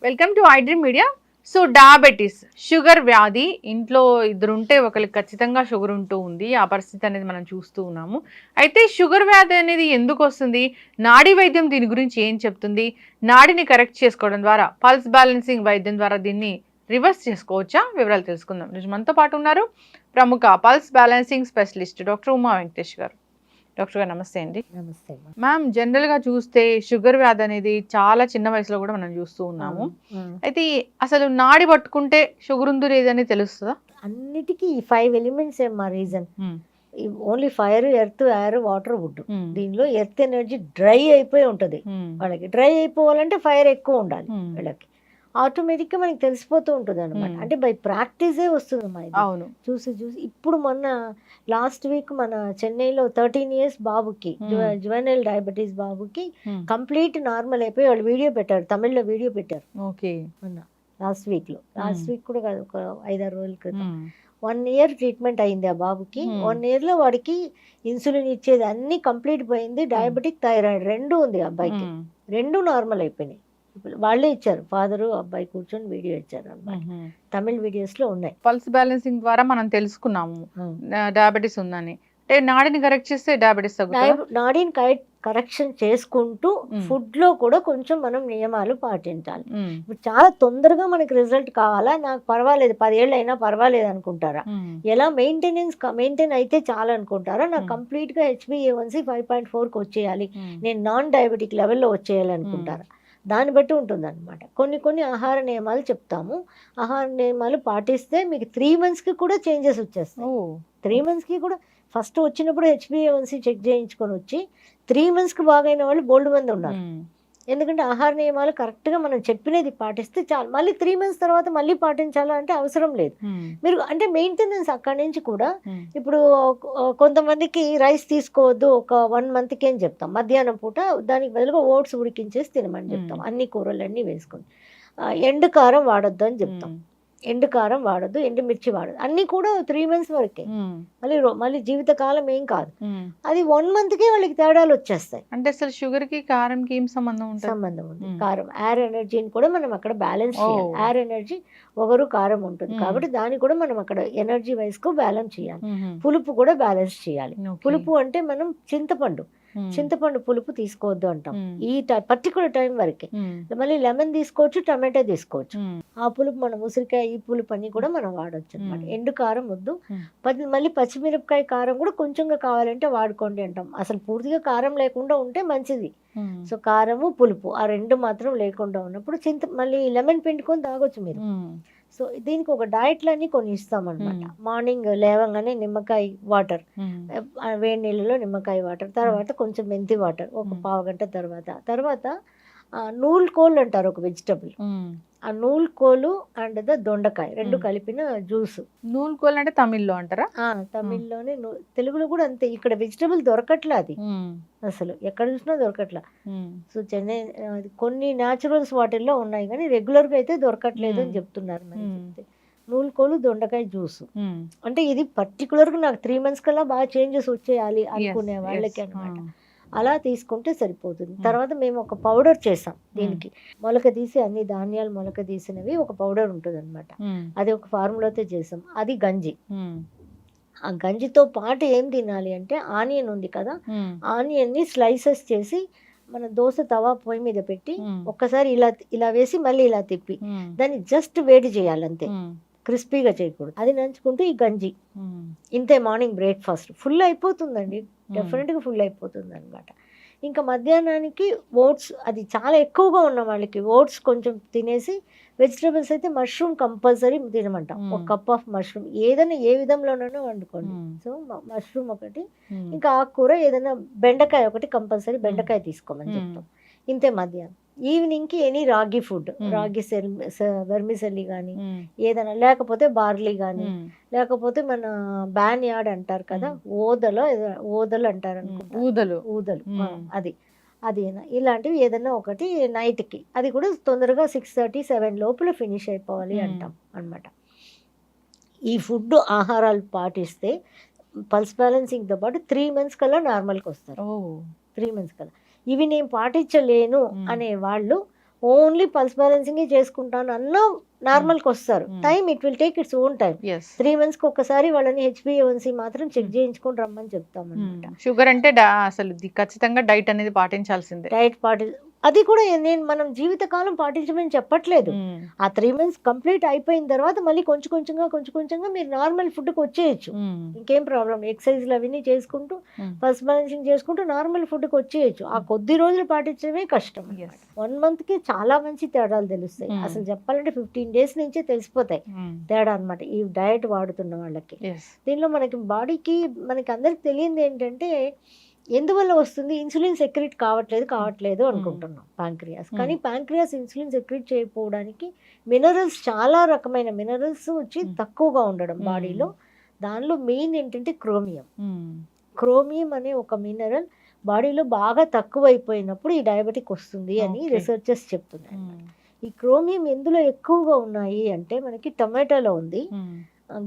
Welcome to iDream media. So diabetes, sugar వ్యాధి ఇంట్లో ఇద్దరుంటే ఒకరికి ఖచ్చితంగా షుగర్ ఉంటూ ఉంది. ఆ పరిస్థితి అనేది మనం చూస్తూ ఉన్నాము. అయితే షుగర్ వ్యాధి అనేది ఎందుకు వస్తుంది, నాడీ వైద్యం దీని గురించి ఏం చెప్తుంది, నాడిని కరెక్ట్ చేసుకోవడం ద్వారా, పల్స్ బ్యాలెన్సింగ్ వైద్యం ద్వారా దీన్ని రివర్స్ చేసుకోవచ్చా, వివరాలు తెలుసుకుందాం. ఈరోజు మనతో పాటు ఉన్నారు ప్రముఖ pulse balancing specialist doctor Uma Venkatesh గారు. డాక్టర్ గారు నమస్తే అండి. నమస్తే మ్యామ్, జనరల్గా చూస్తే షుగర్ వ్యాధి అనేది చాలా చిన్న వయసులో కూడా మనం చూస్తూ ఉన్నాము. అయితే అసలు నాడి పట్టుకుంటే షుగర్ ఉందో లేదని తెలుస్తుందా? అన్నిటికీ ఈ 5 ఎలిమెంట్స్ మా reason. Only fire, earth, air, water, wood. దీనిలో ఎర్త్ ఎనర్జీ డ్రై అయిపోయి ఉంటుంది. వాళ్ళకి డ్రై అయిపోవాలంటే ఫైర్ ఎక్కువ ఉండాలి. వీళ్ళకి ఆటోమేటిక్గా మనకి తెలిసిపోతూ ఉంటుంది అనమాట. అంటే బై ప్రాక్టీసే వస్తుంది అవును. చూసి ఇప్పుడు మొన్న లాస్ట్ వీక్ మన చెన్నైలో 13 years బాబుకి, జువెనైల్ డయాబెటీస్ బాబుకి కంప్లీట్ నార్మల్ అయిపోయి వాళ్ళు వీడియో పెట్టారు, తమిళ్లో వీడియో పెట్టారు. ఓకే. మొన్న లాస్ట్ వీక్ కూడా కాదు, ఒక 5-6 రోజుల క్రితం. 1 year ట్రీట్మెంట్ అయింది ఆ బాబుకి. 1 year లో వాడికి ఇన్సులిన్ ఇచ్చేది అన్ని కంప్లీట్ పోయింది. డయాబెటిక్, థైరాయిడ్ రెండు ఉంది అబ్బాయికి. రెండు నార్మల్ అయిపోయినాయి. వాళ్ళే ఇచ్చారు, ఫాదరు అబ్బాయి కూర్చొని వీడియో ఇచ్చారు అన్నమాట. తమిళ్ వీడియోస్ లో ఉన్నాయి. పల్స్ బ్యాలెన్సింగ్ ద్వారా మనం తెలుసుకున్నాము డయాబెటీస్ ఉందని. అంటే నాడిని కరెక్ట్ చేస్తే డయాబెటీస్ తగ్గుతుందా? నాడిని కరెక్షన్ చేసుకుంటూ ఫుడ్ లో కూడా కొంచెం మనం నియమాలు పాటించాలి. ఇప్పుడు చాలా తొందరగా మనకి రిజల్ట్ కావాలా, నాకు పర్వాలేదు 10 ఏళ్ళు అయినా పర్వాలేదు అనుకుంటారా, ఎలా మెయింటైన్ అయితే చాలా అనుకుంటారా, నాకు కంప్లీట్ గా HbA1c 5.4కి వచ్చేయాలి, నేను నాన్ డయాబెటిక్ లెవెల్లో వచ్చేయాలి అనుకుంటారా, దాన్ని బట్టి ఉంటుంది అనమాట. కొన్ని ఆహార నియమాలు చెప్తాము. ఆహార నియమాలు పాటిస్తే మీకు 3 monthsకి కూడా చేంజెస్ వచ్చేస్తాయి. 3 monthsకి కూడా ఫస్ట్ వచ్చినప్పుడు HbA1c చెక్ చేయించుకొని వచ్చి 3 monthsకి బాగైన వాళ్ళు బోల్డ్ మంది ఉన్నారు. ఎందుకంటే ఆహార నియమాలు కరెక్ట్గా మనం చెప్పినది పాటిస్తే చాలు. మళ్ళీ 3 months తర్వాత మళ్ళీ పాటించాలంటే అవసరం లేదు. మీరు అంటే మెయింటెనెన్స్ అక్కడి నుంచి కూడా. ఇప్పుడు కొంతమందికి రైస్ తీసుకోవద్దు ఒక 1 monthకి అని చెప్తాం. మధ్యాహ్నం పూట దానికి బదులుగా ఓట్స్ ఉడికించేసి తినమని చెప్తాం, అన్ని కూరలన్నీ వేసుకొని. ఎండు కారం వాడొద్దు అని చెప్తాం. ఎండు కారం వాడద్దు, ఎండుమిర్చి వాడద్దు, అన్నీ కూడా 3 months వరకే. మళ్ళీ జీవితకాలం ఏం కాదు. అది 1 monthకే వాళ్ళకి తేడాలు వచ్చేస్తాయి. అంటే అసలు షుగర్ కి కారంకి ఏం సంబంధం ఉంది. కారం ఎయిర్ ఎనర్జీని కూడా మనం అక్కడ బ్యాలెన్స్ చేయాలి. ఎయిర్ ఎనర్జీ ఒకరు కారం ఉంటుంది కాబట్టి దాన్ని కూడా మనం అక్కడ ఎనర్జీ వైజ్ కు బ్యాలెన్స్ చేయాలి. పులుపు కూడా బ్యాలెన్స్ చేయాలి. పులుపు అంటే మనం చింతపండు పులుపు తీసుకోవద్దు అంటాం ఈ పర్టికులర్ టైం వరకే. మళ్ళీ లెమన్ తీసుకోవచ్చు, టమాటో తీసుకోవచ్చు. ఆ పులుపు మనం ఉసిరికాయ, ఈ పులుపు అన్ని కూడా మనం వాడచ్చు అనమాట. ఎండు కారం వద్దు. మళ్ళీ పచ్చిమిరపకాయ కారం కూడా కొంచెంగా కావాలంటే వాడుకోండి అంటాం. అసలు పూర్తిగా కారం లేకుండా ఉంటే మంచిది. సో కారము, పులుపు ఆ రెండు మాత్రం లేకుండా ఉన్నప్పుడు మళ్ళీ లెమన్ పిండుకొని తాగొచ్చు మీరు. సో దీనికి ఒక డైట్లన్నీ కొన్ని ఇస్తామన్నమాట. మార్నింగ్ లేవగానే నిమ్మకాయ వాటర్, వేడి నీళ్ళలో నిమ్మకాయ వాటర్, తర్వాత కొంచెం మెంతి వాటర్ ఒక 1/2 గంట తర్వాత నూలుకోలు అంటారు ఒక వెజిటబుల్. ఆ నూలుకోలు అండ్ దొండకాయ రెండు కలిపిన జ్యూస్. నూలుకోలు అంటే తమిళ్లో అంటారా? తమిళ్లోనే. తెలుగులో కూడా అంతే. ఇక్కడ వెజిటబుల్ దొరకట్లా, అది అసలు ఎక్కడ చూసినా దొరకట్లా. సో చెన్నై కొన్ని న్యాచురల్స్ వాటిల్లో ఉన్నాయి కానీ రెగ్యులర్గా అయితే దొరకట్లేదు అని చెప్తున్నారు. మరి నూలుకోలు, దొండకాయ జ్యూస్ అంటే ఇది పర్టికులర్గా నాకు 3 months కల్లా బాగా చేంజెస్ వచ్చేయాలి అనుకునే వాళ్ళకి అనమాట. అలా తీసుకుంటే సరిపోతుంది. తర్వాత మేము ఒక పౌడర్ చేసాం దీనికి. మొలక తీసి అన్ని ధాన్యాలు మొలక తీసినవి ఒక పౌడర్ ఉంటుంది అనమాట. అది ఒక ఫార్ములాతో చేసాం. అది గంజి. ఆ గంజితో పాటు ఏం తినాలి అంటే ఆనియన్ ఉంది కదా, ఆనియన్ని స్లైసెస్ చేసి మన దోశ తవా పొయ్యి మీద పెట్టి ఒక్కసారి ఇలా వేసి మళ్ళీ ఇలా తిప్పి దాన్ని జస్ట్ వేడి చేయాలంతే, క్రిస్పీగా చేయకూడదు. అది నంచుకుంటూ ఈ గంజి ఇంతే మార్నింగ్ బ్రేక్ఫాస్ట్. ఫుల్ అయిపోతుందండి, డెఫినెట్గా ఫుల్ అయిపోతుంది అనమాట. ఇంకా మధ్యాహ్నానికి ఓట్స్, అది చాలా ఎక్కువగా ఉన్న వాళ్ళకి ఓట్స్ కొంచెం తినేసి, వెజిటేబుల్స్ అయితే మష్రూమ్ కంపల్సరీ తినమంటాం. ఒక కప్ ఆఫ్ మష్రూమ్ ఏదైనా ఏ విధంలోనైనా వండుకోండి. సో మష్రూమ్ ఒకటి, ఇంకా ఆకుకూర ఏదైనా బెండకాయ ఒకటి కంపల్సరీ బెండకాయ తీసుకోమని చెప్తాం. ఇంతే మధ్యాహ్నం. ఈవినింగ్కి ఎనీ రాగి ఫుడ్, రాగి వెర్మిసెల్లి కానీ ఏదైనా, లేకపోతే బార్లీ కానీ, లేకపోతే మన బ్యాన్ యార్డ్ అంటారు కదా, ఓదలు అంటారు అనుకుంటా, ఊదలు అది ఇలాంటివి ఏదైనా ఒకటి నైట్కి. అది కూడా తొందరగా 6:30-7 లోపల ఫినిష్ అయిపోవాలి అంటాం అనమాట. ఈ ఫుడ్ ఆహారాలు పాటిస్తే పల్స్ బ్యాలెన్సింగ్తో పాటు 3 మంత్స్ కల్లా నార్మల్కి వస్తారు. ఓ 3 మంత్స్ కల్లా. ఇవి నేను పాటించలేను మ్మ్. అనే వాళ్ళు ఓన్లీ పల్స్ బ్యాలెన్సింగే చేసుకుంటాను అన్న నార్మల్కి వస్తారు. Hmm. Time it will take its own time. ఎస్ 3 మంత్స్కి ఒక్కసారి వాళ్ళని HbA1c మాత్రం చెక్ చేయించుకొని రమ్మని చెప్తాం అనమాట. షుగర్ అంటే అసలు ఖచ్చితంగా డైట్ అనేది పాటించాల్సిందే. డైట్ అది కూడా మనం జీవితకాలం పాటించమని చెప్పట్లేదు. ఆ 3 మంత్స్ కంప్లీట్ అయిపోయిన తర్వాత మళ్ళీ కొంచెం కొంచెంగా మీరు నార్మల్ ఫుడ్కి వచ్చేయచ్చు. ఇంకేం ప్రాబ్లం. ఎక్సర్సైజ్లు అవన్నీ చేసుకుంటూ పల్స్ బ్యాలెన్సింగ్ చేసుకుంటూ నార్మల్ ఫుడ్కి వచ్చేయచ్చు. ఆ కొద్ది రోజులు పాటించడమే కష్టం. 1 మంత్కి చాలా మంచి తేడాలు తెలుస్తాయి. అసలు చెప్పాలంటే 15 డేస్ నుంచే తెలిసిపోతాయి తేడా అనమాట ఈ డయట్ వాడుతున్న వాళ్ళకి. దీనిలో మనకి బాడీకి మనకి అందరికి తెలియంది ఏంటంటే ఎందువల్ల వస్తుంది, ఇన్సులిన్ సెక్రెట్ కావట్లేదు అనుకుంటున్నాం ప్యాంక్రియాస్. కానీ ప్యాంక్రియాస్ ఇన్సులిన్ సెక్రెట్ చేయకపోవడానికి మినరల్స్, చాలా రకమైన మినరల్స్ వచ్చి తక్కువగా ఉండడం బాడీలో. దానిలో మెయిన్ ఏంటంటే క్రోమియం అనే ఒక మినరల్ బాడీలో బాగా తక్కువైపోయినప్పుడు ఈ డయాబెటిక్ వస్తుంది అని రీసెర్చర్స్ చెప్తున్నారు. ఈ క్రోమియం ఎందులో ఎక్కువగా ఉన్నాయి అంటే మనకి టొమాటోలో ఉంది,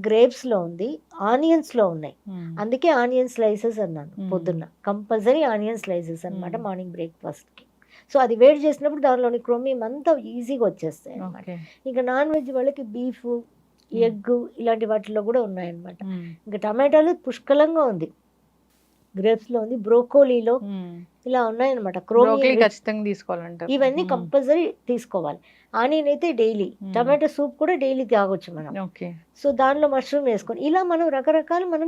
గ్రేప్స్లో ఉంది, ఆనియన్స్లో ఉన్నాయి. అందుకే ఆనియన్ స్లైసెస్ అన్నాను పొద్దున్న. కంపల్సరీ ఆనియన్ స్లైసెస్ అనమాట మార్నింగ్ బ్రేక్ఫాస్ట్కి. సో అది వేడి చేసినప్పుడు దానిలోని క్రోమియం అంతా ఈజీగా వచ్చేస్తాయి అనమాట. ఇంకా నాన్ వెజ్ వాళ్ళకి బీఫ్, ఎగ్ ఇలాంటి వాటిలో కూడా ఉన్నాయన్నమాట. ఇంకా టమాటాలు పుష్కలంగా ఉంది, గ్రేప్స్లో ఉంది, బ్రోకోలీలో ఇలా ఉన్నాయన్నమాట. క్రోమియం ఖచ్చితంగా తీసుకోవాలంటే ఇవన్నీ కంపల్సరీ తీసుకోవాలి. ఆనియన్ అయితే డైలీ, టమాటో సూప్ కూడా డైలీ తాగొచ్చు మనం. సో దానిలో మష్రూమ్ వేసుకొని ఇలా మనం రకరకాలు మనం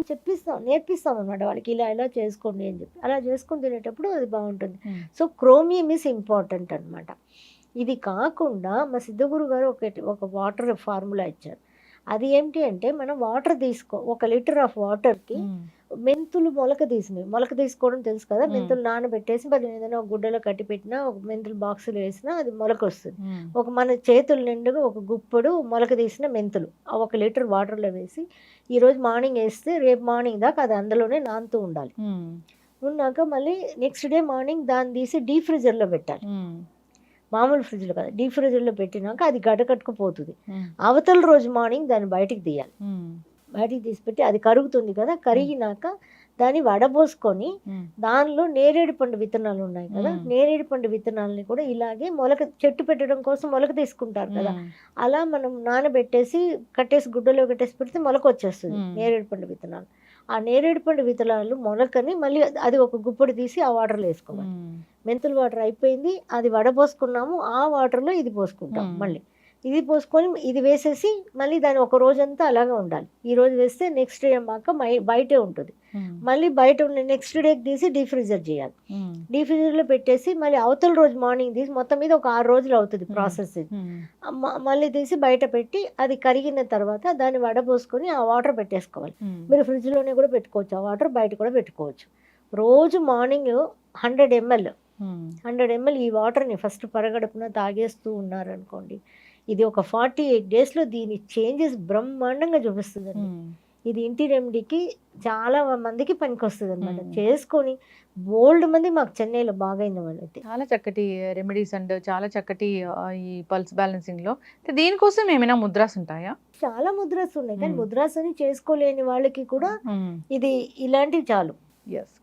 నేర్పిస్తాం అనమాట వాళ్ళకి. ఇలా చేసుకోండి అని చెప్పి అలా చేసుకొని తినేటప్పుడు అది బాగుంటుంది. సో క్రోమియం ఈస్ ఇంపార్టెంట్ అనమాట. ఇది కాకుండా మా సిద్ధగురు గారు ఒక వాటర్ ఫార్ములా ఇచ్చారు. అది ఏంటి అంటే మనం వాటర్ 1 లీటర్ ఆఫ్ వాటర్కి మెంతులు మొలక తీసుకోవడం తెలుసు కదా. మెంతులు నానబెట్టేసి మరి ఏదైనా ఒక గుడ్డలో కట్టి పెట్టినా, ఒక మెంతులు బాక్సులు వేసినా అది మొలక వస్తుంది. మన చేతుల నిండుగా ఒక గుప్పడు మొలక తీసిన మెంతులు 1 లీటర్ వాటర్లో వేసి ఈరోజు మార్నింగ్ వేస్తే రేపు మార్నింగ్ దాకా అది అందులోనే నానుతూ ఉండాలి. ఉన్నాక మళ్ళీ నెక్స్ట్ డే మార్నింగ్ దాన్ని తీసి డీప్ ఫ్రిజర్లో పెట్టాలి. మామూలు ఫ్రిడ్జ్లో కదా, డీప్ ఫ్రిజర్లో పెట్టినాక అది గడ్డకట్టుకుపోతుంది. అవతల రోజు మార్నింగ్ దాన్ని బయటికి తీయాలి. బయటికి తీసిపెట్టి అది కరుగుతుంది కదా, కరిగినాక దాన్ని వడబోసుకొని దానిలో నేరేడు పండు విత్తనాలు ఉన్నాయి కదా, నేరేడు పండు విత్తనాలని కూడా ఇలాగే చెట్టు పెట్టడం కోసం మొలక తీసుకుంటారు కదా, అలా మనం నానబెట్టేసి కట్టేసి గుడ్డలో కట్టేసి పెడితే మొలక వచ్చేస్తుంది నేరేడు పండు విత్తనాలు. ఆ నేరేడు పండు విత్తనాలు మొలకని మళ్ళీ అది ఒక గుప్పడి తీసి ఆ వాటర్లో వేసుకోవాలి. మెంతుల వాటర్ అయిపోయింది, అది వడపోసుకున్నాము, ఆ వాటర్లో ఇది పోసుకుంటాం. మళ్ళీ ఇది పోసుకొని ఇది వేసేసి మళ్ళీ దాన్ని ఒక రోజంతా అలాగే ఉండాలి. ఈ రోజు వేస్తే నెక్స్ట్ డే అమ్మాక బయటే ఉంటుంది. మళ్ళీ బయట ఉన్న నెక్స్ట్ డేకి తీసి డీప్ ఫ్రీజర్ చేయాలి. డీప్ ఫ్రీజర్లో పెట్టేసి మళ్ళీ అవతల రోజు మార్నింగ్ తీసి మొత్తం మీద ఒక 6 రోజులు అవుతుంది ప్రాసెస్. మళ్ళీ తీసి బయట పెట్టి అది కరిగిన తర్వాత దాన్ని వడపోసుకొని ఆ వాటర్ పెట్టేసుకోవాలి. మీరు ఫ్రిడ్జ్లోనే కూడా పెట్టుకోవచ్చు, ఆ వాటర్ బయట కూడా పెట్టుకోవచ్చు. రోజు మార్నింగ్ 100 ml ఈ వాటర్ని ఫస్ట్ పరగడుపున తాగేస్తూ ఉన్నారనుకోండి, ఇది ఒక 48 డేస్లో దీని చేంజెస్ బ్రహ్మాండంగా చూపిస్తుందండి. ఇది ఇంటి రెమెడీకి చాలా మందికి పనికొస్తుంది అనమాట. చేసుకొని బోల్డ్ మంది మాకు చెన్నైలో బాగైన వాళ్ళైతే. చాలా చక్కటి రెమెడీస్ అండ్ చాలా చక్కటి ఈ పల్స్ బ్యాలెన్సింగ్ లో దీనికోసం ఏమైనా ముద్రాస్ ఉంటాయా? చాలా ముద్రాస్ ఉన్నాయి, కానీ ముద్రాస్ అని చేసుకోలేని వాళ్ళకి కూడా ఇది ఇలాంటివి చాలు.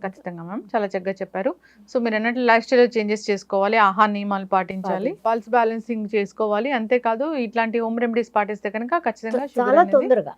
ఖచ్చితంగా మ్యామ్, చాలా చక్కగా చెప్పారు. సో మీరు అన్నట్లు లైఫ్ స్టైల్ చేంజెస్ చేసుకోవాలి, ఆహార నియమాలు పాటించాలి, పల్స్ బ్యాలెన్సింగ్ చేసుకోవాలి. అంతేకాదు ఇట్లాంటి హోమ్ రెమెడీస్ పాటిస్తే కనుక ఖచ్చితంగా చాలా తొందరగా